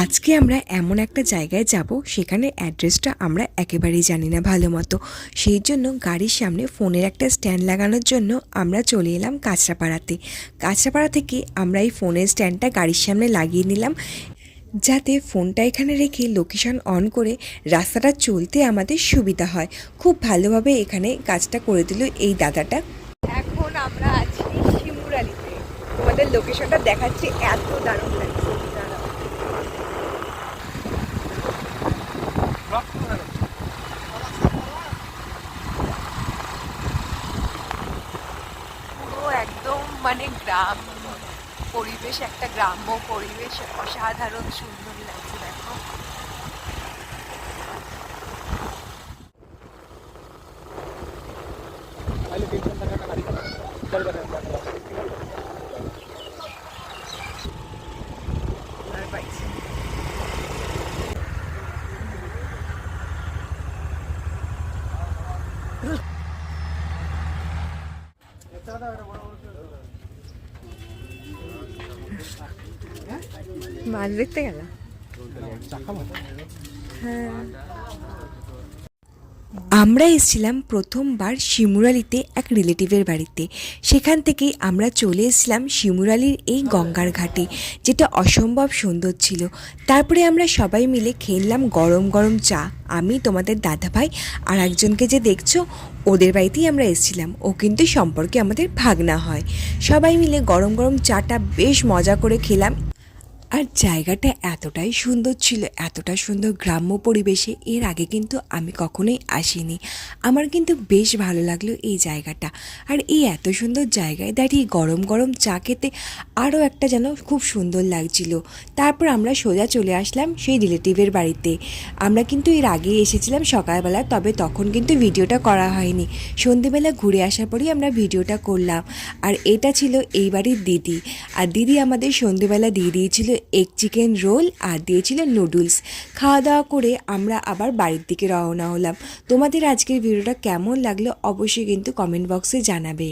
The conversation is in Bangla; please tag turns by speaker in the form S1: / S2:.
S1: আজকে আমরা এমন একটা জায়গায় যাব, সেখানে অ্যাড্রেসটা আমরা একেবারেই জানি না ভালো মতো। সেই জন্য গাড়ির সামনে ফোনের একটা স্ট্যান্ড লাগানোর জন্য আমরা চলে এলাম কাঁচরাপাড়াতে। কাঁচরাপাড়া থেকে আমরা এই ফোনের স্ট্যান্ডটা গাড়ির সামনে লাগিয়ে নিলাম, যাতে ফোনটা এখানে রেখে লোকেশন অন করে রাস্তাটা চলতে আমাদের সুবিধা হয়। খুব ভালোভাবে এখানে কাজটা করে দিল এই দাদাটা। এখন আমরা আছি শিমুরালিতে, তোমাদের লোকেশনটা দেখাচ্ছি, এত দারুণ লাগছে। পুরো একদম মানে গ্রাম পরিবেশ, একটা গ্রাম্য পরিবেশ, অসাধারণ সুন্দর লাগছে। দেখো মাছ দেখতে গেলাম। হ্যাঁ, আমরা এসেছিলাম প্রথমবার শিমুরালিতে এক রিলেটিভের বাড়িতে। সেখান থেকেই আমরা চলে এসেছিলাম শিমুরালির এই গঙ্গার ঘাটে, যেটা অসম্ভব সুন্দর ছিল। তারপরে আমরা সবাই মিলে খেলাম গরম গরম চা। আমি, তোমাদের দাদাভাই আর একজনকে যে দেখছো, ওদের বাড়িতেই আমরা এসেছিলাম। ও কিন্তু সম্পর্কে আমাদের ভাগনা হয়। সবাই মিলে গরম গরম চাটা বেশ মজা করে খেলাম। আর জায়গাটা এতটাই সুন্দর ছিল, এতটা সুন্দর গ্রাম্য পরিবেশে এর আগে কিন্তু আমি কখনোই আসিনি। আমার কিন্তু বেশ ভালো লাগলো এই জায়গাটা। আর এই এত সুন্দর জায়গায় দাঁড়িয়ে গরম গরম চা খেতে আরও একটা যেন খুব সুন্দর লাগছিল। তারপর আমরা সোজা চলে আসলাম সেই রিলেটিভের বাড়িতে। আমরা কিন্তু এর আগে এসেছিলাম সকালবেলা, তবে তখন কিন্তু ভিডিওটা করা হয়নি। সন্ধেবেলা ঘুরে আসার পরেই আমরা ভিডিওটা করলাম। আর এটা ছিল এই বাড়ির দিদি। আর দিদি আমাদের সন্ধেবেলা দিয়ে দিয়েছিল এগ চিকেন রোল আর দিয়েছিল নুডলস। খাওয়া দাওয়া করে আমরা আবার বাড়ির দিকে রওনা হলাম। তোমাদের আজকের ভিডিওটা কেমন লাগলো অবশ্যই কিন্তু কমেন্ট বক্সে জানাবে।